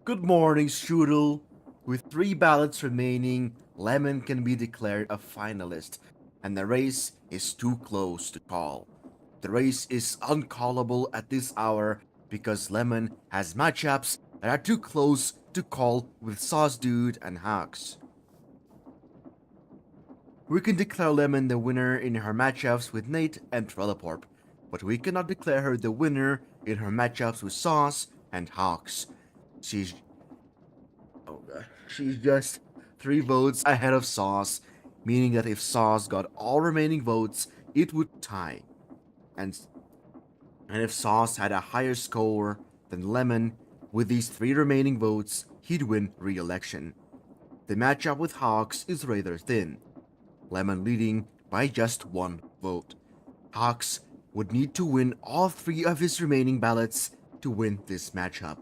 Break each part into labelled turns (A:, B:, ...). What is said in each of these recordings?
A: Good morning, Strudel. With three ballots remaining, Lemon can be declared a finalist, and the race is too close to call. The race is uncallable at this hour because Lemon has matchups that are too close to call with Sauce Dude and Hawks. We can declare Lemon the winner in her matchups with Nate and Trelleporp, but we cannot declare her the winner in her matchups with Sauce and Hawks. She's she's just 3 votes ahead of Sauce, meaning that if Sauce got all remaining votes, it would tie. And and if Sauce had a higher score than Lemon, with these 3 remaining votes, he'd win re-election. The matchup with Hawks is rather thin, Lemon leading by just 1 vote. Hawks would need to win all 3 of his remaining ballots to win this matchup.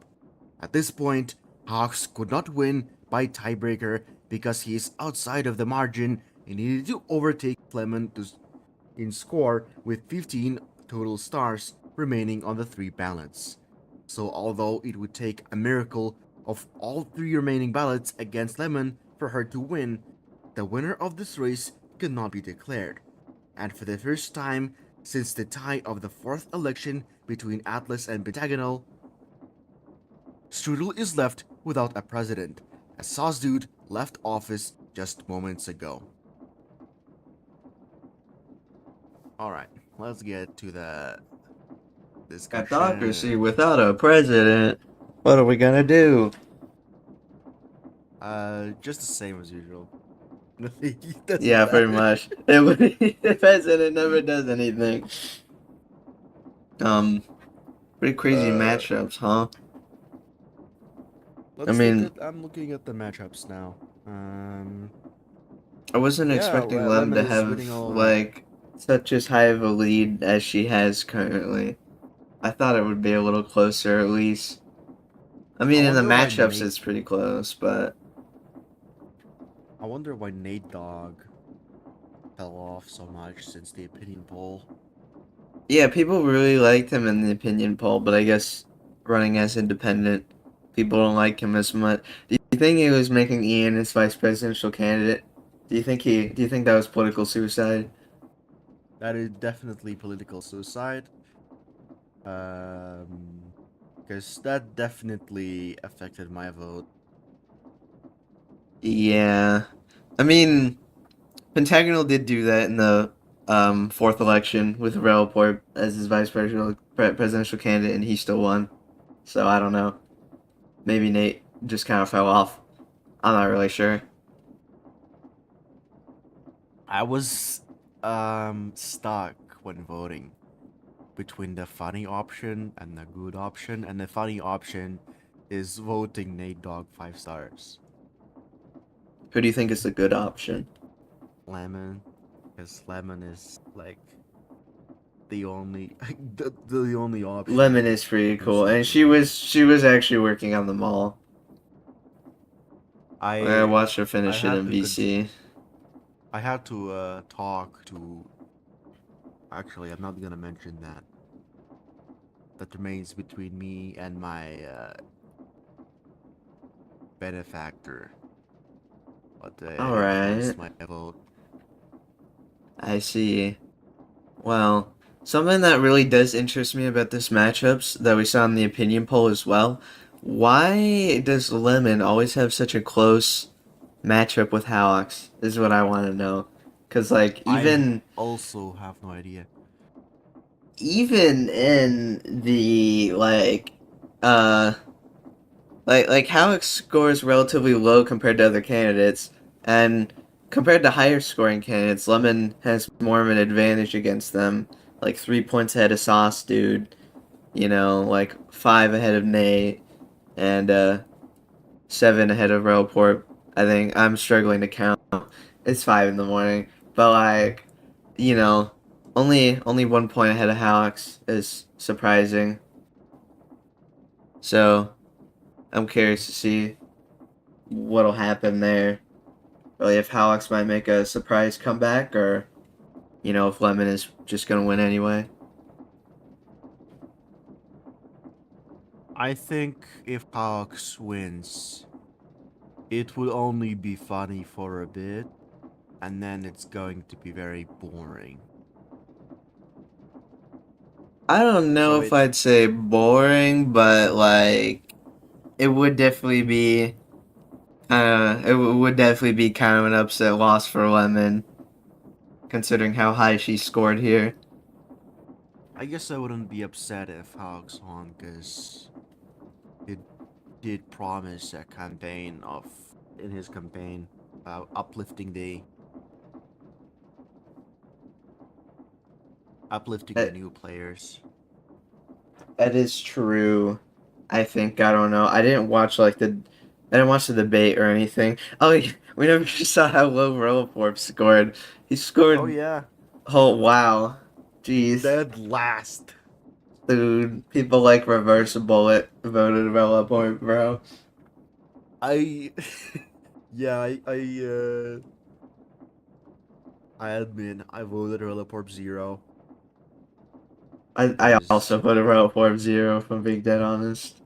A: At this point, Hawks could not win by tiebreaker because he is outside of the margin and needed to overtake Lemon in score with 15 total stars remaining on the 3 ballots. So although it would take a miracle of all 3 remaining ballots against Lemon for her to win, the winner of this race could not be declared. And for the first time since the tie of the 4th election between Atlas and Pentagonal, Strudel is left without a president, as Sauce Dude left office just moments ago. Alright, let's get to the discussion.
B: Autocracy without a president. What are we gonna do?
A: Just the same as usual.
B: Yeah, pretty much. The president never does anything. Pretty crazy matchups, huh?
A: I'm looking at the matchups now.
B: I wasn't expecting Lem to have like such as high of a lead as she has currently. I thought it would be a little closer at least. I mean, in the matchups, it's pretty close, but
A: I wonder why Nate Dogg fell off so much since the opinion poll.
B: yeah, people really liked him in the opinion poll, but I guess running as independent, people don't like him as much. Do you think he was making Ian his vice presidential candidate? Do you think that was political suicide?
A: That is definitely political suicide. Because that definitely affected my vote.
B: Yeah. I mean, Pentagonal did do that in the fourth election with Relport as his presidential candidate, and he still won. So I don't know. Maybe Nate just kind of fell off. I'm not really sure.
A: I was stuck when voting between the funny option and the good option, and the funny option is voting Nate Dogg 5 stars.
B: Who do you think is the good option?
A: Lemon, because Lemon is like the only the only option.
B: Lemon is pretty cool, and she was actually working on the mall. I watched her finish it in BC.
A: I had to talk to. Actually, I'm not gonna mention that. That remains between me and my benefactor. But
B: all right,
A: my vote.
B: I see. Well, something that really does interest me about this matchups that we saw in the opinion poll as well. Why does Lemon always have such a close matchup with Halex? Is what I want to know. Cause like
A: I also have no idea.
B: Even in the like Halex scores relatively low compared to other candidates, and compared to higher scoring candidates, Lemon has more of an advantage against them. Like 3 points ahead of Sauce Dude, like 5 ahead of Nate, and 7 ahead of Relport. I think I'm struggling to count. It's 5 in the morning, but like, you know, only 1 point ahead of Halex is surprising. So I'm curious to see what'll happen there. Really, if Halex might make a surprise comeback, or if Lemon is just gonna win anyway.
A: I think if Hawks wins, it will only be funny for a bit, and then it's going to be very boring.
B: I don't know
A: So
B: if
A: it,
B: I'd say boring, but like it would definitely be would definitely be kind of an upset loss for Lemon, considering how high she scored here.
A: I guess I wouldn't be upset if Hawks won, because it did promise a campaign of, in his campaign, uplifting the
B: That,
A: new players.
B: that is true. I think I don't know. I didn't watch the debate or anything. Oh, we never saw how low Rollerforp scored. He
A: Oh
B: scored.
A: yeah,
B: Oh wow, jeez,
A: dead last.
B: dude. People like Reverse Bullet voted Rollerforp, bro.
A: I, yeah, I admit I voted Heliporp Zero
B: I
A: because
B: also voted Rollerforp zero. If I'm being dead honest.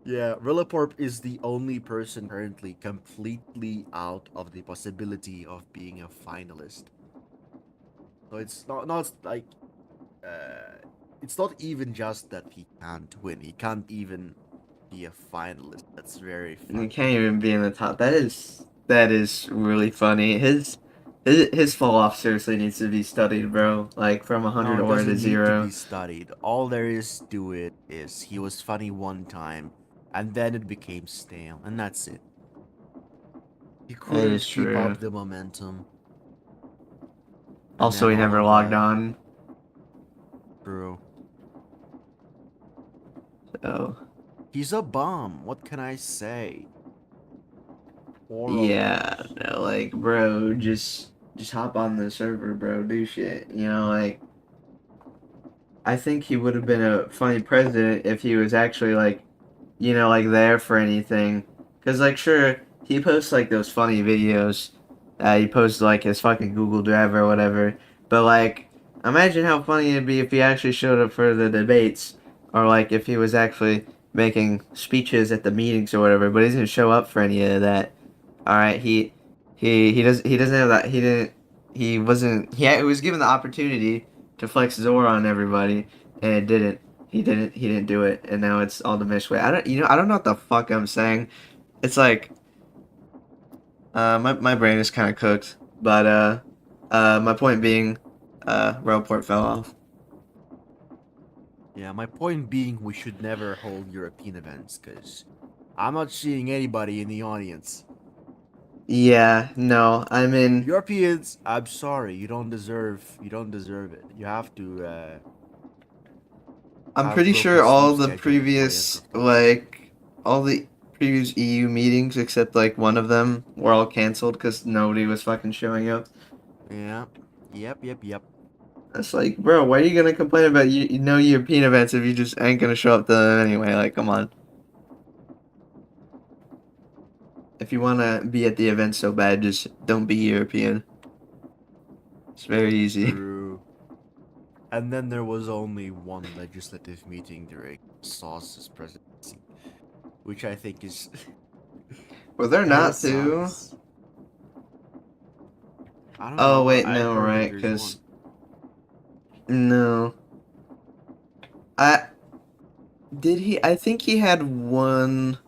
A: yeah, Heliporp is the only person currently completely out of the possibility of being a finalist. So it's not like uh, it's not even just that he can't win. He can't even be a finalist. That's very
B: And he
A: funny.
B: can't even be in the top. That is really funny. His fall off seriously needs to be studied, bro. Like from
A: No,
B: 100
A: it
B: aura to
A: doesn't need to be
B: 0.
A: studied. All there is to it is he was funny one time, and then it became stale, and that's it. He
B: That is
A: couldn't keep
B: true.
A: up the momentum, and
B: Also,
A: then
B: he
A: all
B: never
A: of
B: logged
A: the
B: on.
A: crew.
B: So
A: He's a bum. What can I say?
B: yeah,
A: Horrible.
B: no, like bro, just hop on the server, bro. Do shit. Like I think he would have been a funny president if he was actually like like there for anything. Cause like sure, he posts like those funny videos. He posts like his fucking Google Drive or whatever. But like, imagine how funny it'd be if he actually showed up for the debates, or like if he was actually making speeches at the meetings or whatever. But he doesn't show up for any of that. All right, he doesn't have that. He didn't. He wasn't. He was given the opportunity to flex Zora on everybody, and it didn't. He didn't do it, and now it's all diminished way. I don't know what the fuck I'm saying. It's like my brain is kind of cooked, but my point being, Railport fell off.
A: Yeah, my point being, we should never hold European events, because I'm not seeing anybody in the audience.
B: Yeah, no, I mean,
A: Europeans, I'm sorry, you don't deserve it. You have to
B: I'm
A: have
B: pretty
A: broke a
B: sure
A: sleep schedule before you enter October.
B: all the previous EU meetings except like one of them were all canceled because nobody was fucking showing up.
A: Yeah. Yep.
B: It's like, bro, why are you gonna complain about no European events if you just ain't gonna show up to them anyway? Like, come on. If you wanna be at the event so bad, just don't be European. It's very easy.
A: True. And then there was only one legislative meeting during Sauce's presidency, which I think is
B: Well, they're
A: kind of
B: not too.
A: sucks. I don't
B: Oh
A: know.
B: wait,
A: I
B: no,
A: heard that
B: right?
A: there's one.
B: Because no, I did he. I think he had one.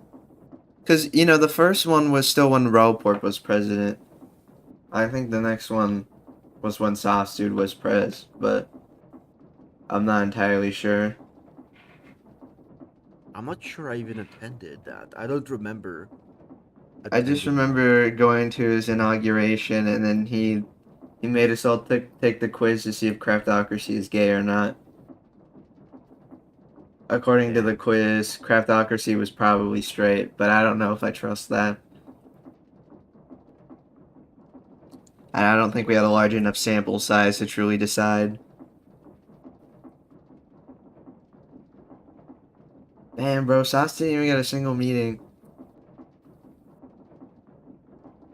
B: Because the first one was still when Railport was president. I think the next one was when Sauce Dude was pres, but I'm not entirely sure.
A: I'm not sure I even attended that. I don't remember
B: I just
A: attending one.
B: remember going to his inauguration, and then he made us all take the quiz to see if Craftocracy is gay or not. According to the
A: Damn.
B: quiz, Craftocracy was probably straight, but I don't know if I trust that. And I don't think we had a large enough sample size to truly decide. Man, bro, Sauce didn't even get a single meeting.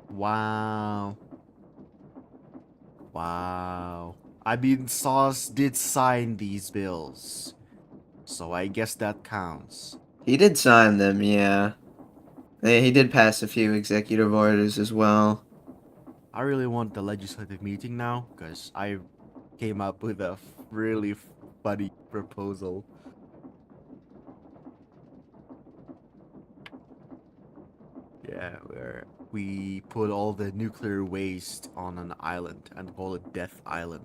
A: Wow. Wow. I mean, Sauce did sign these bills. so I guess that counts.
B: He did sign them, yeah. He did pass a few executive orders as well.
A: I really want the legislative meeting now, because I came up with a really funny proposal. Yeah, where we put all the nuclear waste on an island and call it Death Island.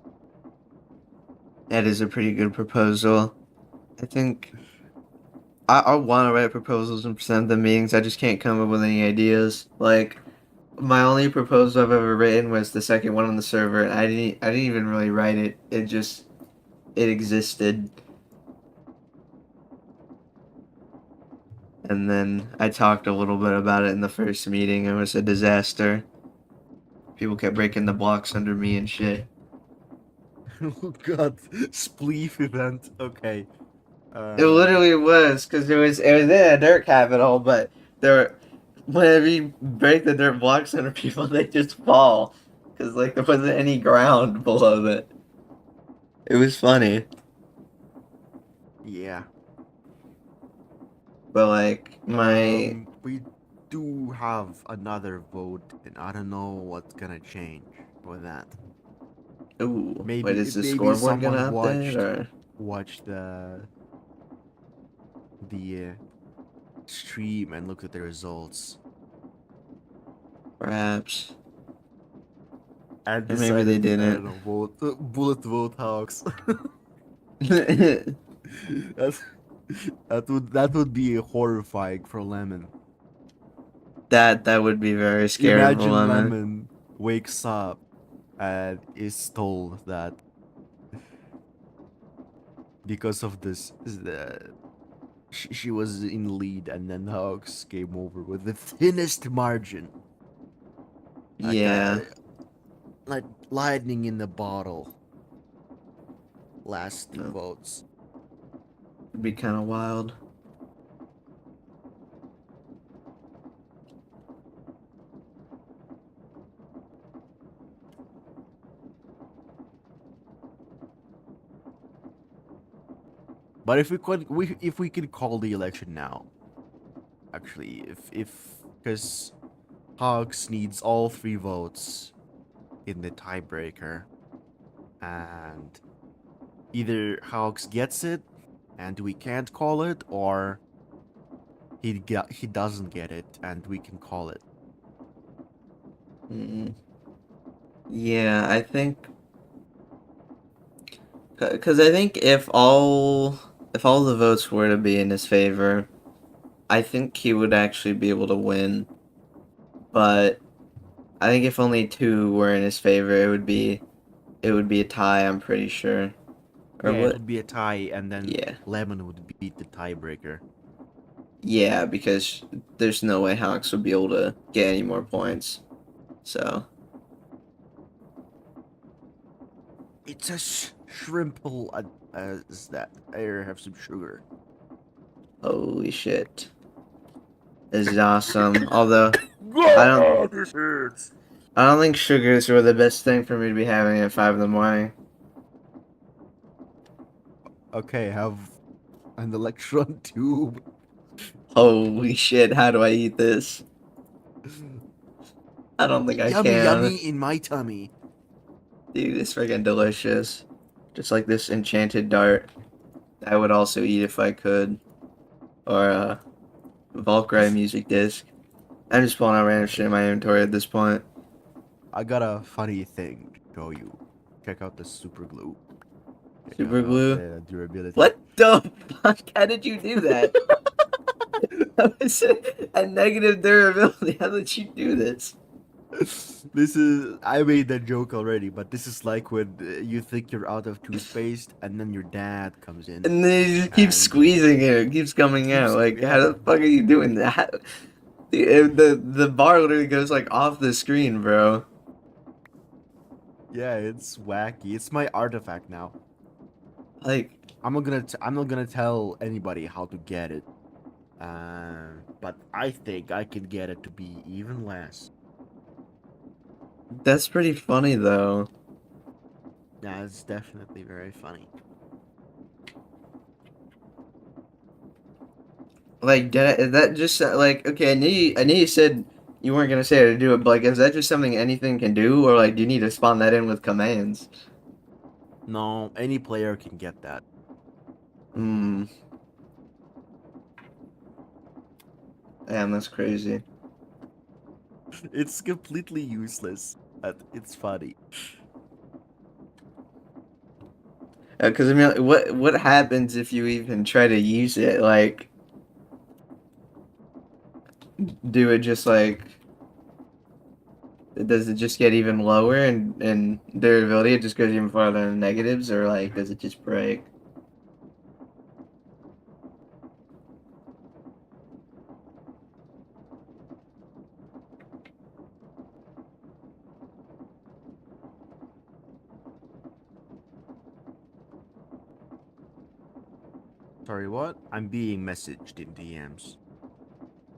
B: That is a pretty good proposal. I think I want to write proposals and present them meetings. I just can't come up with any ideas. Like my only proposal I've ever written was the second one on the server, and I didn't even really write it. It existed. And then I talked a little bit about it in the first meeting. It was a disaster. People kept breaking the blocks under me and shit.
A: Oh god, spleef event. Okay.
B: It literally was, because it was in a dirt capital, but there, whenever you break the dirt blocks under people, they just fall, because like there wasn't any ground below it. It was funny,
A: Yeah.
B: but like my
A: We do have another vote, and I don't know what's gonna change with that.
B: ooh,
A: Maybe
B: wait, is the
A: maybe
B: scoreboard gonna
A: someone
B: update or
A: watched the stream and looked at the results
B: perhaps?
A: and
B: Or maybe they
A: decided, I don't
B: didn't.
A: know, bullet vote Hawks. That's, that would be horrifying for Lemon.
B: That would be very scary for
A: Imagine
B: Lemon.
A: Lemon wakes up and is told that because of this, she was in lead, and then Hawks came over with the thinnest margin. Like
B: Yeah,
A: like lightning in the bottle. Last two
B: no,
A: votes.
B: it'd be kind of wild.
A: But if we could call the election now, actually, if because Hawks needs all 3 votes in the tiebreaker, and either Hawks gets it and we can't call it, or he doesn't get it and we can call it.
B: Mm. Yeah, I think because I think if all the votes were to be in his favor, I think he would actually be able to win. But I think if only two were in his favor, it would be a tie. I'm pretty sure. Or
A: Yeah, it
B: what?
A: would be a tie, and then
B: Yeah,
A: Lemon would beat the tiebreaker.
B: yeah, because there's no way Hawks would be able to get any more points. So
A: It's a shrimple as that. I have some sugar.
B: holy shit, this is awesome. Although I don't,
A: This hurts.
B: I don't think sugars were the best thing for me to be having at 5 in the morning.
A: Okay, have an electron tube.
B: Holy shit, how do I eat this? I don't think I
A: Yummy,
B: can.
A: yummy in my tummy.
B: Dude, it's freaking delicious. Just like this enchanted dart. I would also eat if I could. Or a Valkyrie music disc. I'm just pulling out random shit in my inventory at this point.
A: I got a funny thing to show you. Check out the super glue. Check
B: Super
A: out
B: glue?
A: the durability.
B: What the fuck? How did you do that? That was a negative durability. How did you do this?
A: This is, I made that joke already, but this is like when you think you're out of toothpaste and then your dad comes in.
B: And then you just keep
A: And
B: squeezing it. It keeps coming
A: keeps-
B: out. Like,
A: yeah.
B: how the fuck are you doing that? The bar literally goes like off the screen, bro.
A: Yeah, it's wacky. It's my artifact now.
B: Like,
A: I'm not gonna tell anybody how to get it. But I think I can get it to be even less.
B: that's pretty funny though.
A: Yeah, it's definitely very funny.
B: Like, is that just like okay? I knew you said you weren't gonna say how to do it, but like, is that just something anything can do, or like, do you need to spawn that in with commands?
A: No, any player can get that.
B: Hmm. Damn, that's crazy.
A: It's completely useless, but it's funny.
B: Because I mean, like, what happens if you even try to use it? Like, do it just like does it just get even lower in durability? It just goes even farther in negatives, or like does it just break?
A: Sorry, what? I'm being messaged in DMs.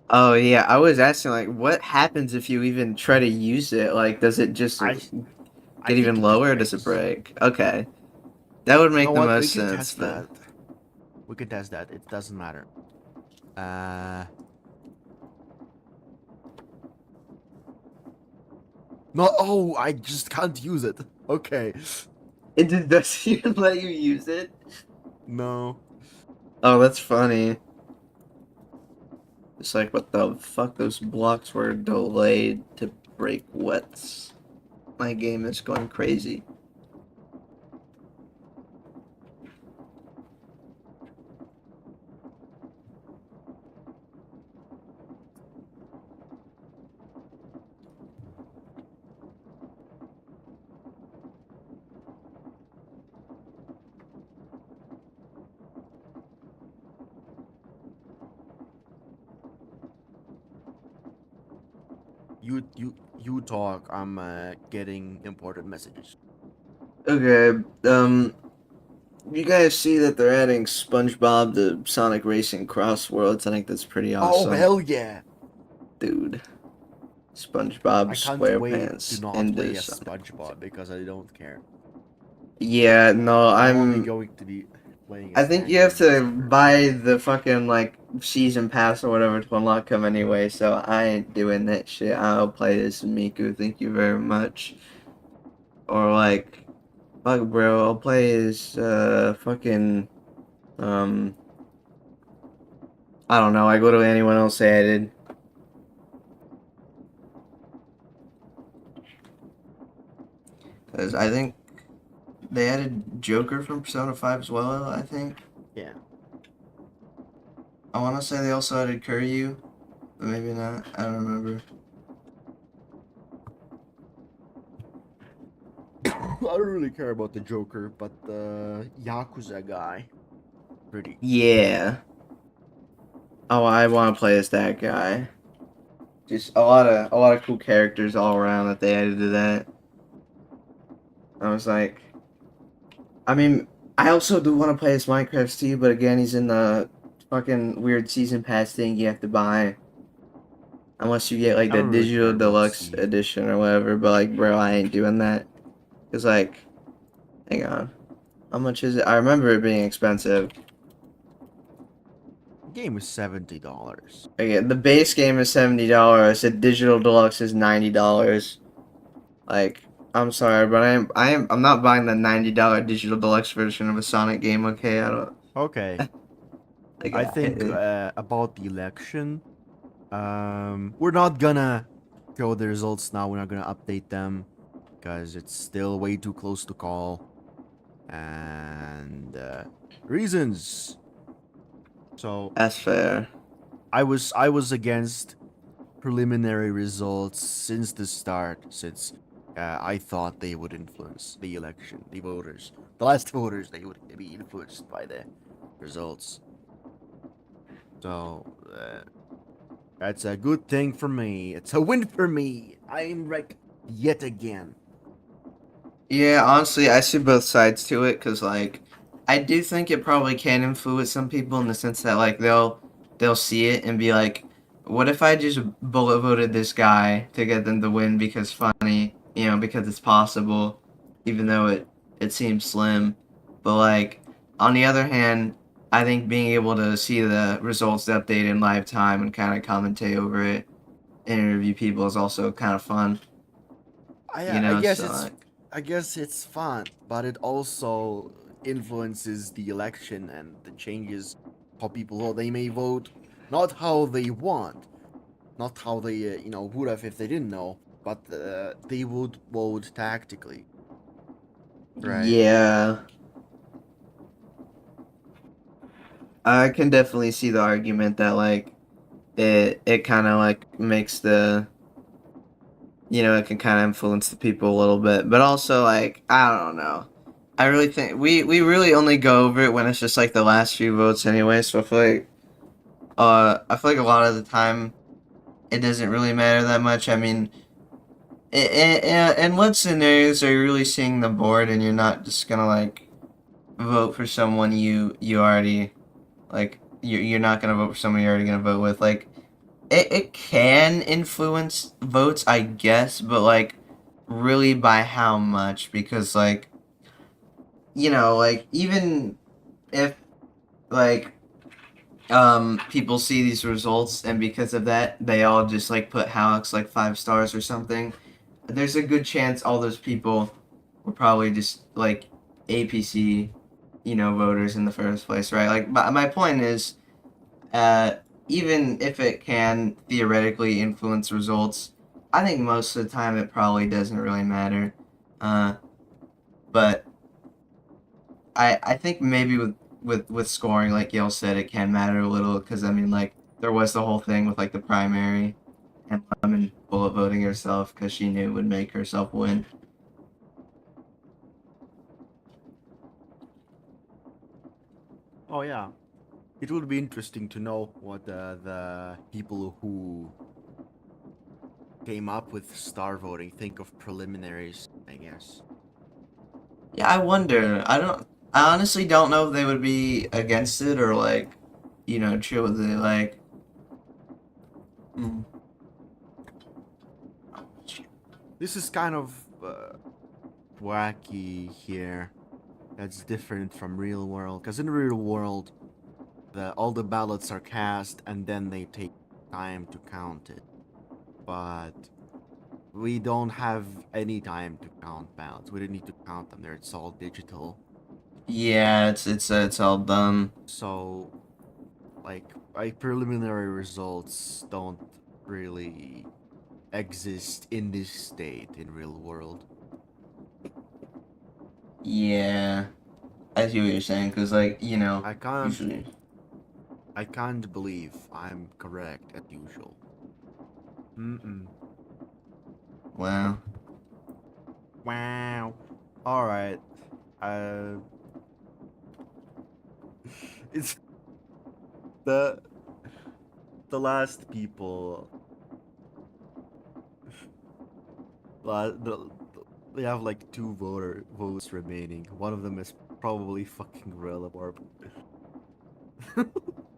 B: Oh yeah, I was asking like, what happens if you even try to use it? Like, does it just
A: I I
B: get
A: think
B: even
A: it just
B: lower, or does it
A: breaks.
B: break? Okay, that would
A: You know
B: make the
A: what? We
B: most
A: can
B: sense.
A: test
B: But
A: that. We can test that. It doesn't matter. Uh, no. Oh, I just can't use it. Okay.
B: it just doesn't even let you use it.
A: No.
B: Oh, that's funny. It's like, what the fuck? Those blocks were delayed to break wets. My game is going crazy.
A: You talk. I'm getting important messages.
B: Okay, you guys see that they're adding SpongeBob to Sonic Racing Cross Worlds? I think that's pretty
A: Oh
B: awesome.
A: hell yeah!
B: Dude, SpongeBob
A: I can't wait to
B: SquarePants
A: not
B: into
A: play as
B: Sonic Racing.
A: SpongeBob because I don't care.
B: Yeah, no,
A: I'm only going to be playing
B: I
A: as
B: think you have
A: Tangled
B: to
A: Whisper.
B: buy the fucking like season pass or whatever to unlock them anyway, so I ain't doing that shit. I'll play as Miku, thank you very much. Or like, fuck bro, I'll play as fucking um I don't know, like literally anyone else added. Cause I think they added Joker from Persona 5 as well, I think.
A: Yeah.
B: I wanna say they also added Kuryu, but maybe not. I don't remember.
A: I don't really care about the Joker, but the Yakuza guy, pretty.
B: Yeah. Oh, I wanna play as that guy. Just a lot of cool characters all around that they added to that. I was like, I mean, I also do want to play as Minecraft Steve, but again, he's in the fucking weird season pass thing you have to buy unless you get like
A: I
B: the
A: don't really
B: digital
A: care about
B: deluxe
A: Steve.
B: edition or whatever. But like, bro, I ain't doing that. Cause like, hang on, how much is it? I remember it being expensive.
A: The game is $70.
B: Okay, the base game is $70. The digital deluxe is $90. Like, I'm sorry, but I'm not buying the $90 digital deluxe version of a Sonic game. Okay, I don't.
A: Okay,
B: Like,
A: I think about the election. We're not gonna show the results now. We're not gonna update them because it's still way too close to call. And reasons. So
B: that's fair.
A: I was against preliminary results since the start, since I thought they would influence the election, the voters, the last voters, they would be influenced by the results. So that's a good thing for me. It's a win for me. I'm right yet again.
B: Yeah, honestly, I see both sides to it because, like, I do think it probably can influence some people in the sense that, like, they'll see it and be like, "What if I just bullet voted this guy to get them to win because funny, because it's possible, even though it seems slim." But like, on the other hand, I think being able to see the results update in live time and kind of commentate over it, interview people is also kind of fun. You
A: I
B: know,
A: guess
B: so
A: it's I guess it's fun, but it also influences the election and the changes how people vote. They may vote not how they want, not how they would have if they didn't know, but they would vote tactically, right?
B: yeah, I can definitely see the argument that like it kind of like makes the it can kind of influence the people a little bit, but also like I don't know. I really think we really only go over it when it's just like the last few votes anyway. So I feel like a lot of the time it doesn't really matter that much. I mean, in what scenarios are you really seeing the board and you're not just gonna like vote for someone you already like you're not gonna vote for someone you're already gonna vote with like it can influence votes, I guess, but like really by how much? Because like like even if like people see these results and because of that they all just like put Halleck's like 5 stars or something, there's a good chance all those people were probably just like APC, voters in the first place, right? Like my point is uh, even if it can theoretically influence results, I think most of the time it probably doesn't really matter. Uh, but I think maybe with scoring, like Yale said, it can matter a little because I mean, like there was the whole thing with like the primary and Lemon bullet voting herself because she knew it would make herself win.
A: Oh yeah, it would be interesting to know what the people who came up with star voting think of preliminaries. I guess.
B: Yeah, I wonder. I honestly don't know if they would be against it or like, chill with it. Like, mm.
A: This is kind of wacky here. That's different from real world. Because in real world, all the ballots are cast and then they take time to count it. But we don't have any time to count ballots. We don't need to count them there. It's all digital.
B: Yeah, it's all done.
A: So, like preliminary results don't really exist in this state in real world.
B: Yeah, I see what you're saying. Cause like
A: I can't
B: usually.
A: I can't believe I'm correct as usual. Mm-mm.
B: Wow.
A: Wow. All right. Uh, it's the the last people. The, they have like two votes remaining. One of them is probably fucking Reliborb.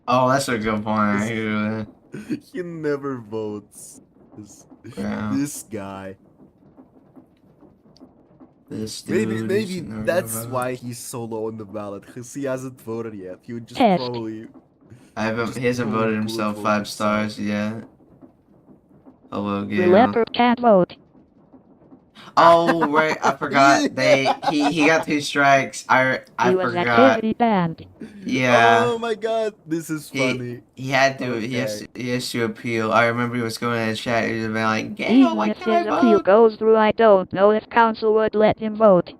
B: Oh, that's a good point. I
A: This
B: hear
A: he never votes. This,
B: that. Wow.
A: this guy.
B: This
A: Maybe
B: dude is
A: maybe
B: never gonna
A: that's
B: vote.
A: why he's so low on the ballot because he hasn't voted yet. He would just
C: Test.
A: probably
B: He hasn't voted
A: bullet
B: himself
A: vote
B: 5 stars yet. Hello,
C: The
B: Gale.
C: leopard can't vote.
B: Oh right, I forgot. He got 2 strikes. I
C: He was
B: forgot.
C: activity banned.
B: Yeah.
A: Oh my god, this is funny.
B: He had to
A: Okay.
B: he has to appeal. I remember he was going in the chat. He was like, "Gale,
C: Even
B: why
C: if
B: can't I
C: his appeal
B: vote?"
C: goes through, I don't know if council would let him vote.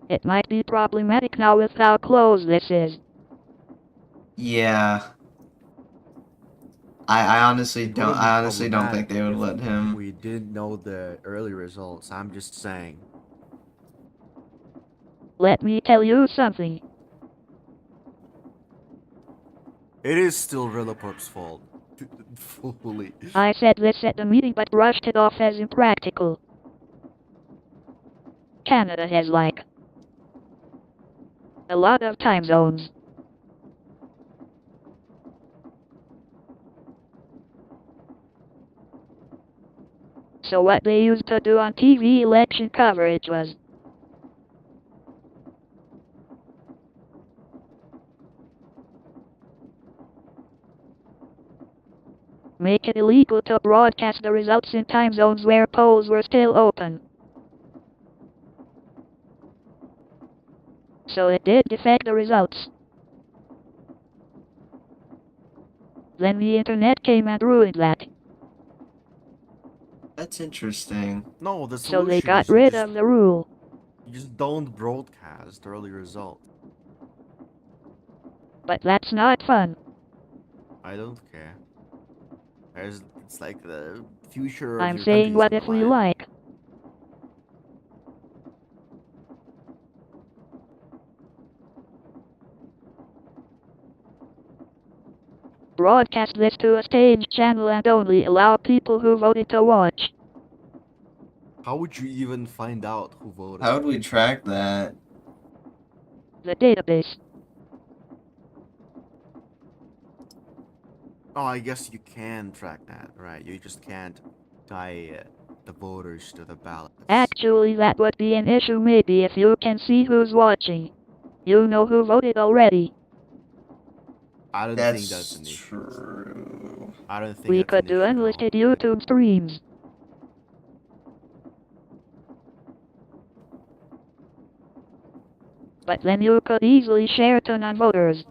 C: It might be problematic now with how close this is.
B: Yeah. I honestly
A: It
B: don't.
A: wouldn't be
B: I honestly don't
A: problematic
B: think they would
A: if
B: let him.
A: we didn't know the early results. I'm just saying.
C: Let me tell you something.
A: It is still Rillaporp's fault. Fully.
C: I said this at the meeting but brushed it off as impractical. Canada has like a lot of time zones. So what they used to do on TV election coverage was Make it illegal to broadcast the results in time zones where polls were still open. So it did affect the results. Then the internet came and ruined that.
B: That's interesting.
A: No, the
C: So they
A: solution
C: got
A: is you
C: rid
A: just,
C: of the rule.
A: you just don't broadcast early results.
C: But that's not fun.
A: I don't care. It's like the future of
C: I'm
A: your
C: saying
A: country
C: what
A: is
C: if
A: on the
C: we
A: line.
C: like. Broadcast this to a stage channel and only allow people who voted to watch.
A: How would you even find out who voted?
B: How would we track that?
C: The database.
A: Oh, I guess you can track that, right? You just can't tie the voters to the ballots.
C: Actually, that would be an issue maybe if you can see who's watching. You know who voted already.
A: I don't think that's an
B: That's
A: issue.
B: true.
A: I don't think
C: We
A: that's
C: could
A: an
C: do
A: issue at all.
C: unlisted YouTube streams. But then you could easily share to non-voters.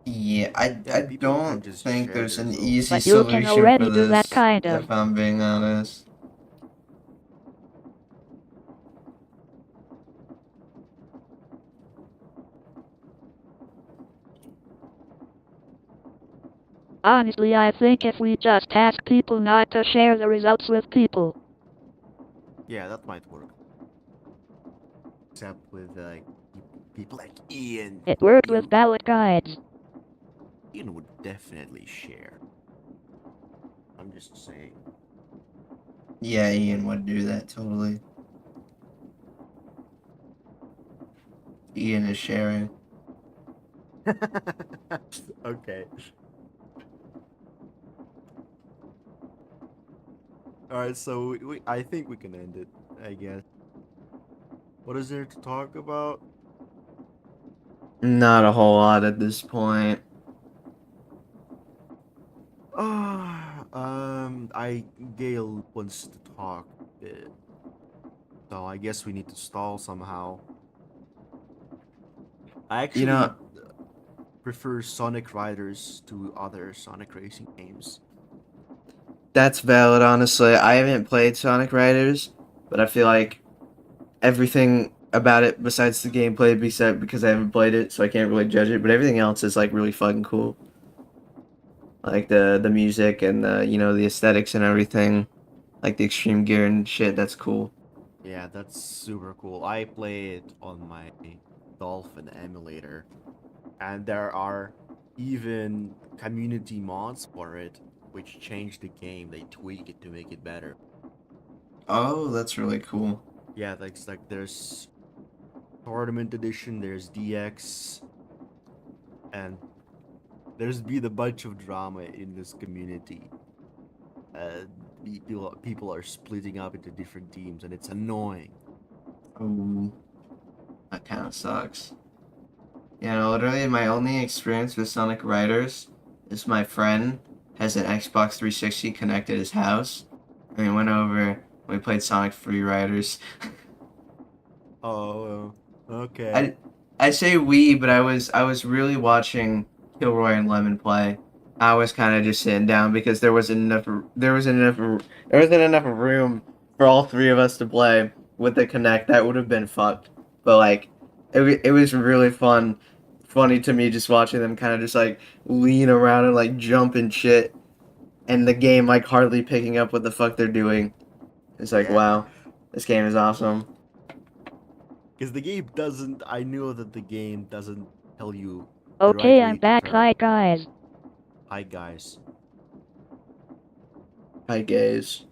B: Yeah, I
A: Yeah, people can
B: don't
A: just
B: think
A: share
B: there's
A: their
B: an
A: vote.
B: easy
C: But you can
B: solution
C: already
B: for
C: do that
B: this,
C: kind of.
B: if I'm being honest.
C: Honestly, I think if we just ask people not to share the results with people.
A: Yeah, that might work. Except with people like Ian.
C: It worked with ballot guides.
A: Ian would definitely share. I'm just saying.
B: Yeah, Ian would do that totally. Ian is sharing.
A: Okay. Alright, so I think we can end it, I guess. What is there to talk about?
B: Not a whole lot at this point.
A: Gail wants to talk a bit. So I guess we need to stall somehow. I actually
B: You know,
A: prefer Sonic Riders to other Sonic racing games.
B: that's valid, honestly. I haven't played Sonic Riders, but I feel like everything about it besides the gameplay be said because I haven't played it, so I can't really judge it, but everything else is like really fucking cool. Like the music and the aesthetics and everything. Like the extreme gear and shit, that's cool.
A: Yeah, that's super cool. I play it on my Dolphin emulator, and there are even community mods for it, which change the game. They tweak it to make it better.
B: Oh, that's really cool.
A: Yeah, like there's Tournament Edition, there's DX, and there's been a bunch of drama in this community. People are splitting up into different teams, and it's annoying.
B: Oh, that kind of sucks. Literally my only experience with Sonic Riders is my friend has an Xbox 360 connected to his house, and we went over, we played Sonic Free Riders.
A: Oh, okay.
B: I say we, but I was really watching Kilroy and Lemon play. I was kind of just sitting down because there wasn't enough room for all three of us to play with the Connect. That would have been fucked. But like, it was really funny to me just watching them kind of just like lean around and like jump and shit, and the game like hardly picking up what the fuck they're doing. It's like,
A: Yeah.
B: wow, this game is awesome.
A: Because the game doesn't. I know that the game doesn't tell you.
C: Okay,
A: right
C: I'm
A: way to
C: back.
A: turn.
C: Hi, guys.
A: Hi, guys.
B: Hi, gays.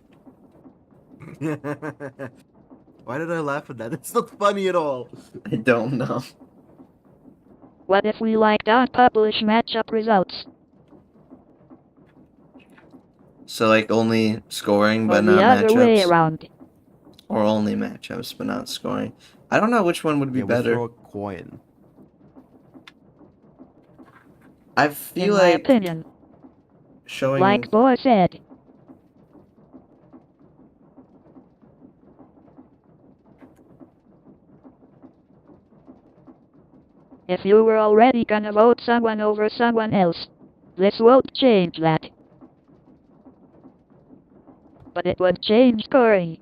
A: Why did I laugh at that? It's not funny at all.
B: I don't know.
C: What if we don't publish matchup results?
B: So like only scoring but
C: Or
B: not
C: the other way
B: matchups,
C: around.
B: or only matchups but not scoring. I don't know which one would be
A: Yeah, we
B: better.
A: throw a coin.
B: I
C: In
B: feel
C: my
B: like
C: opinion.
B: showing.
C: Like Boa said, if you were already gonna vote someone over someone else, this won't change that. But it would change scoring.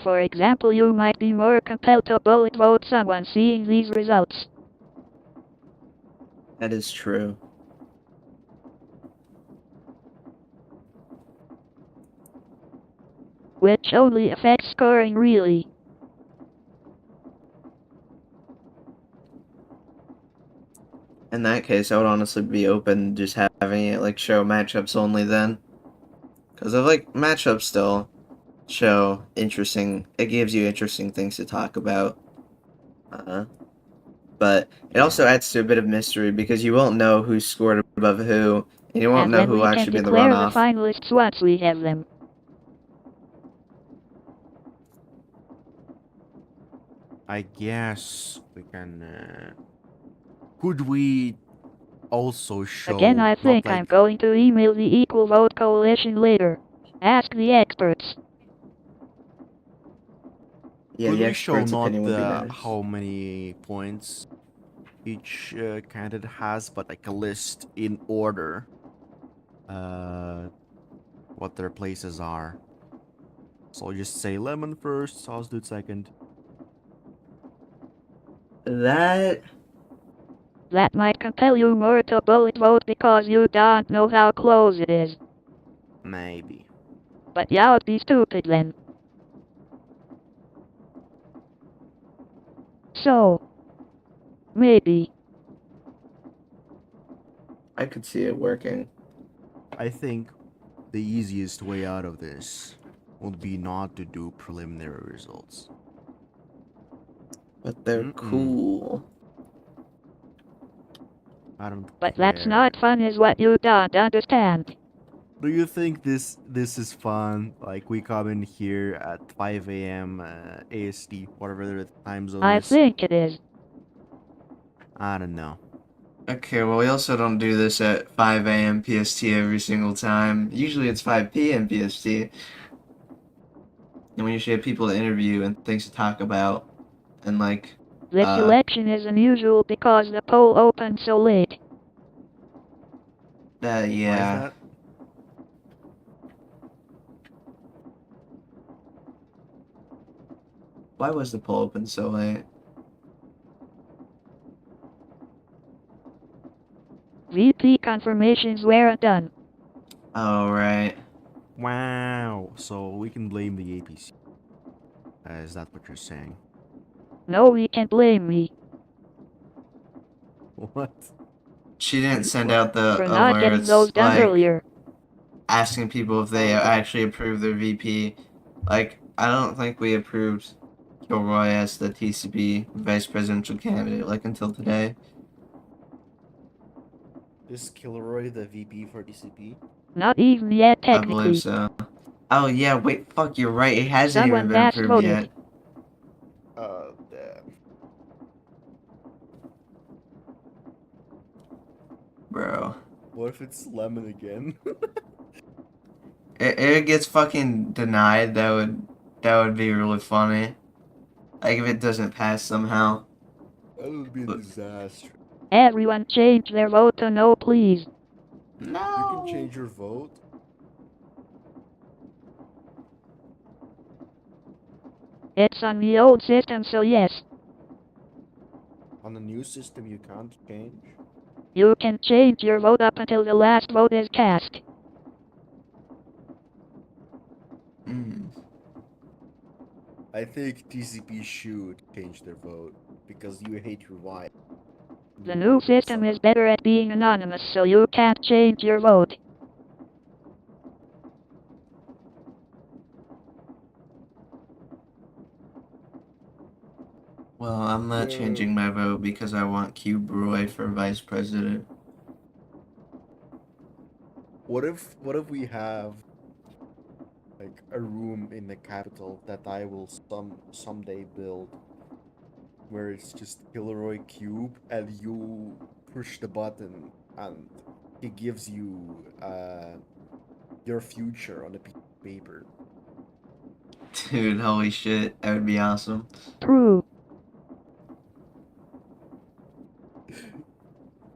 C: For example, you might be more compelled to bullet vote someone seeing these results.
B: That is true.
C: Which only affects scoring really.
B: In that case, I would honestly be open to just having it like show matchups only then. Because of like matchups still show interesting, it gives you interesting things to talk about. But it also adds to a bit of mystery because you won't know who scored above who, and you won't
C: And
B: know
C: then
B: who
C: we
B: will
C: can
B: actually be in the
C: declare the
B: runoff.
C: finalists once we have them.
A: I guess we can. Could we also show
C: Again, I
A: not
C: think
A: like
C: I'm going to email the Equal Vote Coalition later. Ask the experts.
B: Yeah,
A: could
B: the
A: we show
B: expert's
A: not
B: opinion would be
A: the
B: nice.
A: how many points each candidate has, but like a list in order. What their places are. So I'll just say Lemon first, Sauce Dude second.
B: That
C: That might compel you more to bullet vote because you don't know how close it is.
A: Maybe.
C: But you'd be stupid then. So, maybe.
B: I could see it working.
A: I think the easiest way out of this would be not to do preliminary results.
B: But they're cool.
A: I don't
C: But
A: care.
C: that's not fun is what you don't understand.
A: Do you think this is fun? Like we come in here at 5 a.m. AST, whatever the time zone
C: I
A: is.
C: think it is.
A: I don't know.
B: Okay, well, we also don't do this at 5 a.m. PST every single time. Usually it's 5 p.m. PST. And we usually have people to interview and things to talk about. And, like,
C: This election is unusual because the poll opened so late.
A: Why is
B: yeah.
A: that?
B: Why was the poll open so late?
C: VP confirmations weren't done.
B: Oh, right.
A: Wow. So we can blame the APC. Is that what you're saying?
C: No, we can blame me
A: What?
B: She didn't send out the
C: for not getting those
B: alerts,
C: done
B: like,
C: earlier.
B: asking people if they actually approved their VP. Like, I don't think we approved Kilroy as the TCP vice presidential candidate, like, until today.
A: Is Kilroy the VP for DCP?
C: Not even yet,
B: I believe
C: technically.
B: so. Oh, yeah, wait, fuck, you're right. It hasn't
C: Someone
B: even been
C: fast
B: approved
C: voted.
B: yet.
A: Damn.
B: Bro.
A: What if it's Lemon again?
B: If it gets fucking denied, that would be really funny. Like, if it doesn't pass somehow.
A: That would be a
B: But-
A: disaster.
C: Everyone change their vote to no, please.
A: You
B: No!
A: can change your vote.
C: It's on the old system, so yes.
A: On the new system, you can't change.
C: You can change your vote up until the last vote is cast.
B: Mm.
A: I think TCP should change their vote because you hate your wife.
C: The new system is better at being anonymous, so you can't change your vote.
B: Well, I'm not changing my vote because I want Cube Roy for vice president.
A: What if we have like a room in the capital that I will someday build, where it's just Kilroy Cube, and you push the button, and it gives you your future on a piece of paper.
B: Dude, holy shit, that would be awesome.
C: True.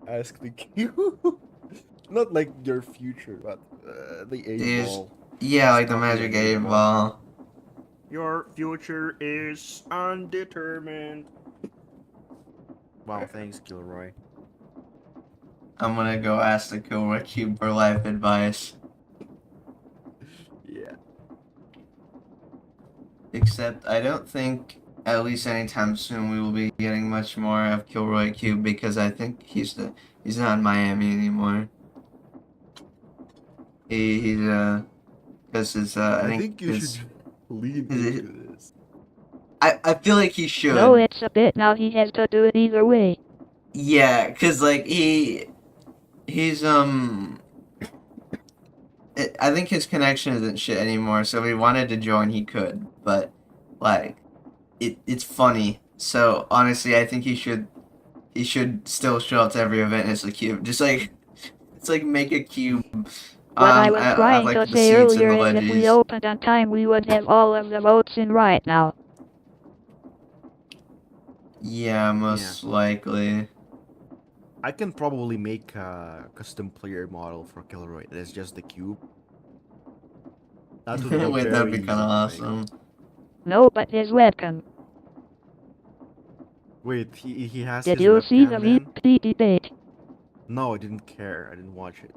A: Ask the cube. Not like your future, but the eight
B: There's,
A: ball.
B: yeah, like the
A: Not
B: Magic
A: the
B: 8 Ball.
A: Your future is undetermined. Wow, thanks, Kilroy.
B: I'm gonna go ask the Kilroy Cube for life advice.
A: Yeah.
B: Except, I don't think, at least anytime soon, we will be getting much more of Kilroy Cube because I think he's not in Miami anymore. Because his,
A: I think you
B: his,
A: should lean
B: his-
A: into this.
B: I feel like he should.
C: No, it's a bit now. He has to do it either way.
B: Yeah, cause like he's I think his connection isn't shit anymore. So if he wanted to join, he could. But like, it's funny. So honestly, I think he should still show up to every event as a cube. Just like it's like make a cube.
C: What I was
B: I
C: trying
B: like
C: to
B: the
C: say
B: seats and
C: earlier
B: the
C: is if we
B: wedgies.
C: opened on time, we would have all of the votes in right now.
B: Yeah, most likely.
A: I can probably make a custom player model for Kilroy. It's just the cube. That would be
B: Wait, that'd
A: very
B: be
A: easy
B: kind of
A: to make.
B: awesome.
C: No, but his webcam.
A: Wait, he has
C: Did
A: his
C: you see the
A: webcam then?
C: VP debate?
A: No, I didn't care. I didn't watch it.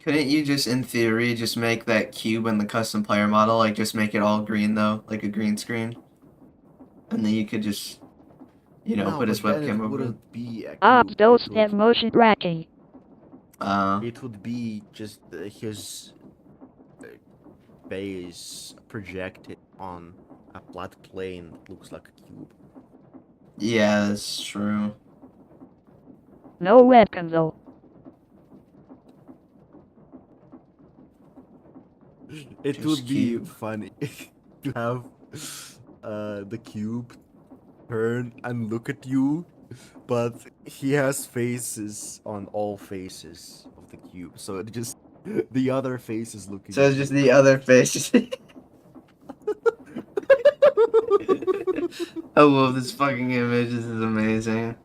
B: Couldn't you just, in theory, just make that cube and the custom player model, like just make it all green though, like a green screen? And then you could just,
A: No,
B: put his
A: but then it
B: webcam over it.
A: wouldn't be a
C: Ops,
A: cube.
C: those have motion tracking.
A: It would be just his face projected on a flat plane that looks like a cube.
B: Yeah, that's true.
C: No webcam though.
A: It
B: Just
A: would be
B: cube.
A: funny to have the cube turn and look at you, but he has faces on all faces of the cube, so it just the other face is looking.
B: So it's just the other face. I love this fucking image. This is amazing.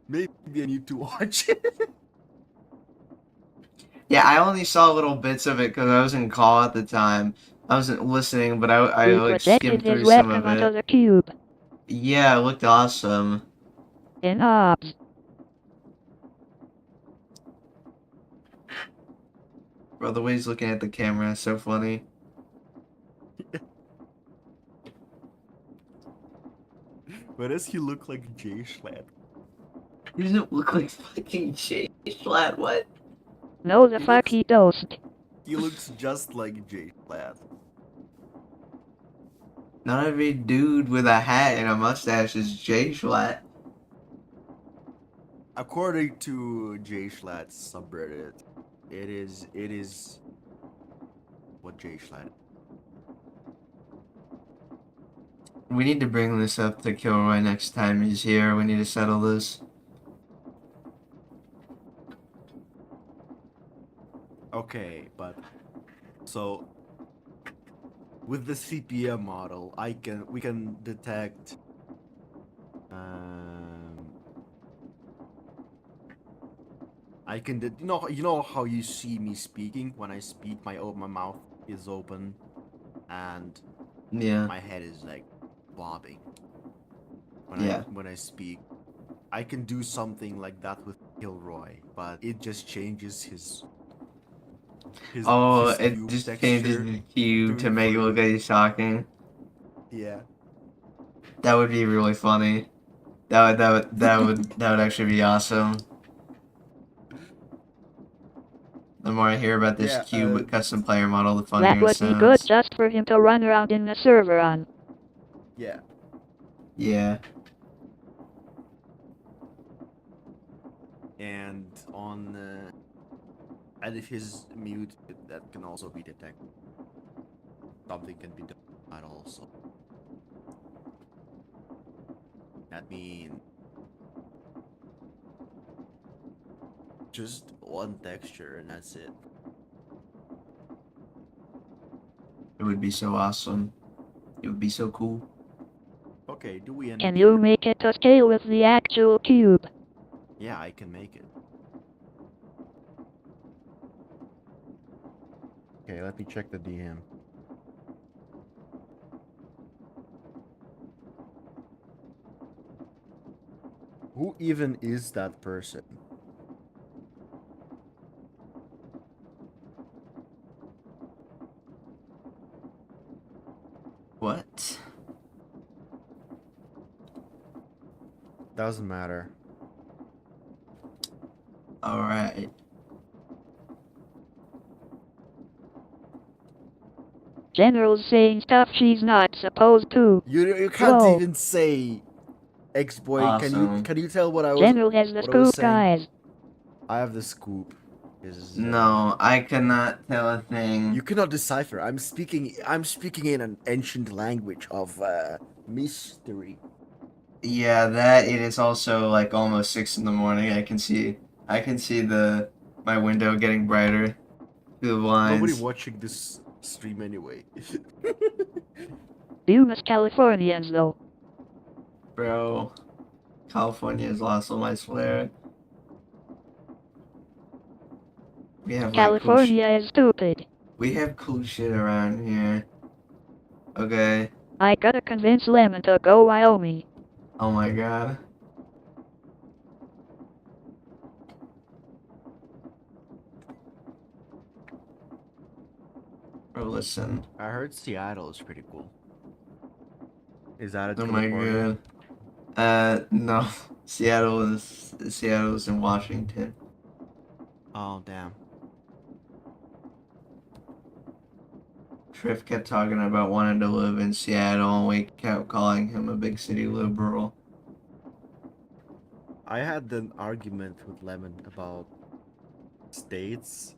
A: Maybe I need to watch it.
B: Yeah, I only saw little bits of it because I was in call at the time. I wasn't listening, but I
C: He
B: like
C: projected
B: skimmed
C: his
B: through some
C: webcam
B: of
C: onto
B: it.
C: the cube.
B: Yeah, it looked awesome.
C: In Ops.
B: Bro, the way he's looking at the camera is so funny.
A: Why does he look like Jay Schlatt?
B: He doesn't look like fucking Jay Schlatt, what?
C: No, the
A: He
C: fuck
A: looks-
C: he doesn't.
A: He looks just like Jay Schlatt.
B: Not every dude with a hat and a mustache is Jay Schlatt.
A: According to Jay Schlatt's subreddit, it is what Jay Schlatt.
B: We need to bring this up to Kilroy next time he's here. We need to settle this.
A: Okay, but so with the CPM model, we can detect you know how you see me speaking. When I speak, my mouth is open and
B: Yeah.
A: my head is like bobbing
B: Yeah.
A: when I speak. I can do something like that with Kilroy, but it just changes his
B: Oh,
A: his
B: it
A: cube
B: just
A: texture.
B: changes the cube to
A: to
B: make it look like he's talking.
A: Yeah.
B: That would be really funny. That would actually be awesome. The more I hear about this
A: Yeah,
B: cube with custom player model, the funnier
C: That
B: it
C: would be good
B: sounds.
C: just for him to run around in the server on.
A: Yeah.
B: Yeah.
A: And on And if he's mute, that can also be detected. Something can be done that also. That means just one texture and that's it.
B: It would be so awesome. It would be so cool.
A: Okay, do we end
C: Can
A: it
C: you
A: here?
C: make it to scale with the actual cube?
A: Yeah, I can make it. Okay, let me check the DM. Who even is that person?
B: What?
A: Doesn't matter.
B: Alright.
C: General's saying stuff she's not supposed to.
A: You can't
C: Whoa.
A: even say X-boy.
B: Awesome.
A: Can you tell what
C: General has the
A: what I was
C: scoop,
A: saying?
C: guys.
A: I have the scoop.
B: No, I cannot tell a thing.
A: You cannot decipher. I'm speaking in an ancient language of mystery.
B: Yeah, that it is also like almost 6 in the morning. I can see my window getting brighter through the
A: Nobody
B: blinds.
A: watching this stream anyway.
C: You miss Californians, though.
B: Bro, California is awesome, I swear. We have like cool
C: California is stupid.
B: we have cool shit around here. Okay.
C: I gotta convince Lemon to go Wyoming.
B: Oh my god. Bro, listen.
A: I heard Seattle is pretty cool. Is that it?
B: Oh my god. No. Seattle is in Washington.
A: Oh damn.
B: Triff kept talking about wanting to live in Seattle, and we kept calling him a big city liberal.
A: I had an argument with Lemon about states,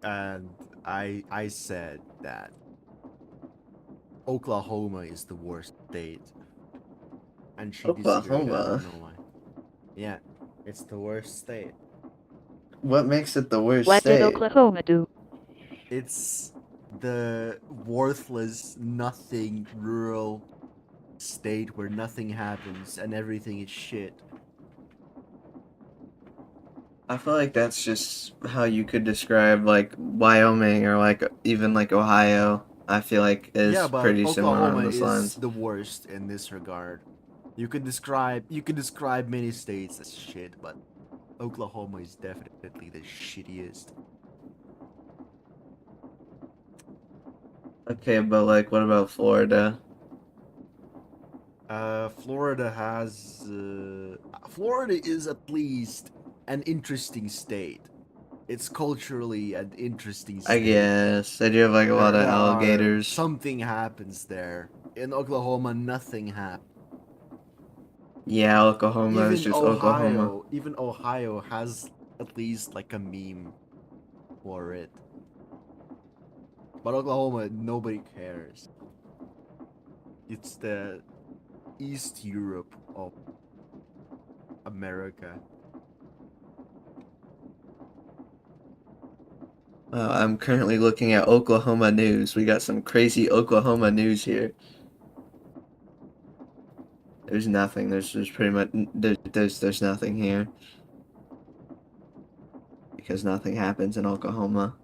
A: and I said that Oklahoma is the worst state, and she disagreed. I
B: Oklahoma?
A: don't know why. Yeah, it's the worst state.
B: What makes it the worst
C: What did
B: state?
C: Oklahoma do?
A: It's the worthless, nothing rural state where nothing happens and everything is shit.
B: I feel like that's just how you could describe like Wyoming or like even like Ohio. I feel like is
A: Yeah, but
B: pretty similar
A: Oklahoma
B: on those
A: is
B: lines.
A: the worst in this regard. You can describe many states as shit, but Oklahoma is definitely the shittiest.
B: Okay, but like what about Florida?
A: Florida is at least an interesting state. It's culturally an interesting
B: I
A: state.
B: guess they do have like a lot of
A: There are-
B: alligators.
A: Something happens there. In Oklahoma, nothing happens.
B: Yeah, Oklahoma is just Oklahoma.
A: Even Ohio has at least like a meme for it. But Oklahoma, nobody cares. It's the East Europe of America.
B: I'm currently looking at Oklahoma news. We got some crazy Oklahoma news here. There's nothing. There's pretty much there's nothing here because nothing happens in Oklahoma.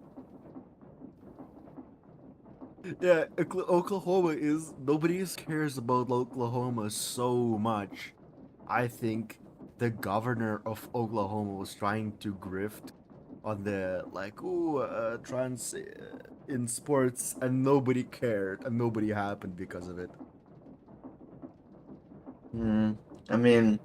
A: Yeah, Oklahoma is nobody cares about Oklahoma so much. I think the governor of Oklahoma was trying to grift on the trans in sports, and nobody cared, and nobody happened because of it.
B: I mean,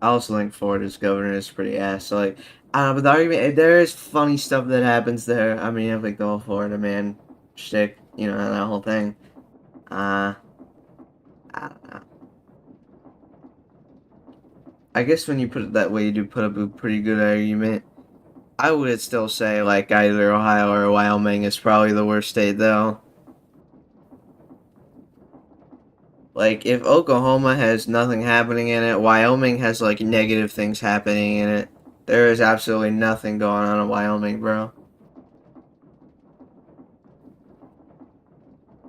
B: I also think Florida's governor is pretty ass. So like, I don't know, but the argument there is funny stuff that happens there. I mean, I think the whole Florida man shtick, that whole thing. I don't know. I guess when you put it that way, you do put up a pretty good argument. I would still say like either Ohio or Wyoming is probably the worst state though. Like if Oklahoma has nothing happening in it, Wyoming has like negative things happening in it. There is absolutely nothing going on in Wyoming, bro.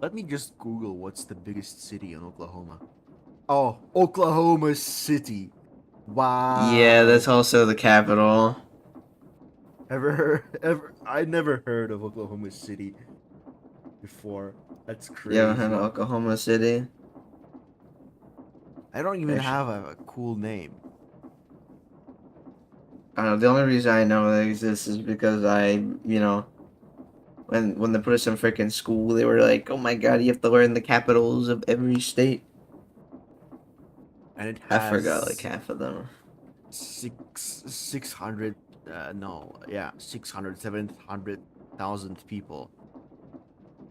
A: Let me just Google what's the biggest city in Oklahoma. Oh, Oklahoma City.
B: Yeah,
A: Wow.
B: that's also the capital.
A: I never heard of Oklahoma City before. That's
B: You haven't heard
A: crazy.
B: of Oklahoma City?
A: I don't even
B: Actually,
A: have a cool name.
B: I don't know. The only reason I know it exists is because when they put us in freaking school, they were like, "Oh my God, you have to learn the capitals of every state."
A: And it
B: I forgot like
A: has
B: half of them.
A: 600 no, yeah, 700,000 people.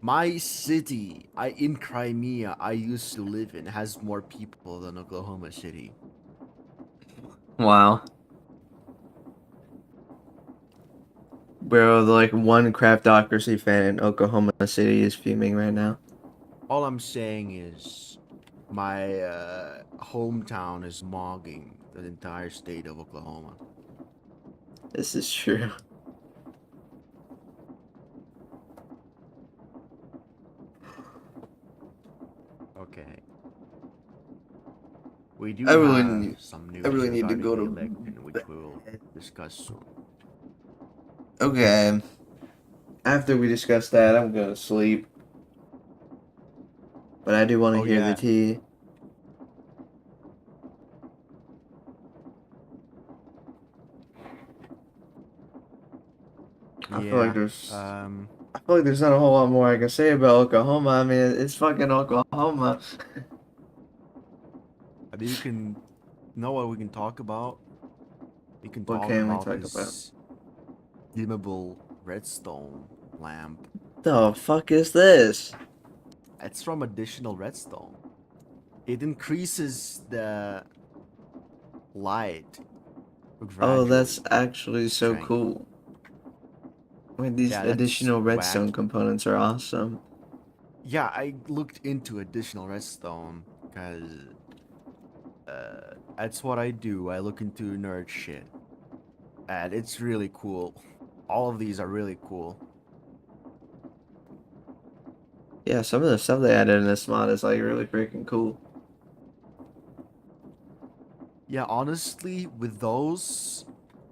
A: My city, in Crimea, I used to live in, has more people than Oklahoma City.
B: Wow, bro, like one Craftocracy fan in Oklahoma City is fuming right now.
A: All I'm saying is, my hometown is mogging the entire state of Oklahoma.
B: This is true.
A: Okay. We do
B: I really
A: have
B: need,
A: some
B: I
A: news
B: really need to
A: regarding
B: go
A: the
B: to
A: election, which we will discuss soon.
B: Okay. After we discuss that, I'm gonna sleep. But I do want to
A: Oh
B: hear the
A: yeah,
B: tea. I feel like
A: yeah.
B: there's,
A: Um,
B: I feel like there's not a whole lot more I can say about Oklahoma. I mean, it's fucking Oklahoma.
A: I mean, you can know what we can talk about. We can
B: What
A: talk
B: can we
A: about
B: talk about?
A: this dimmable redstone lamp.
B: The fuck is this?
A: It's from additional redstone. It increases the light
B: Oh, that's
A: gradually
B: actually so
A: strength.
B: cool. Wait, these
A: Yeah, that's
B: additional redstone
A: wacky.
B: components are awesome.
A: Yeah, I looked into additional redstone because that's what I do. I look into nerd shit, and it's really cool. All of these are really cool.
B: Yeah, some of the stuff they added in this mod is like really freaking cool.
A: Yeah, honestly, with those,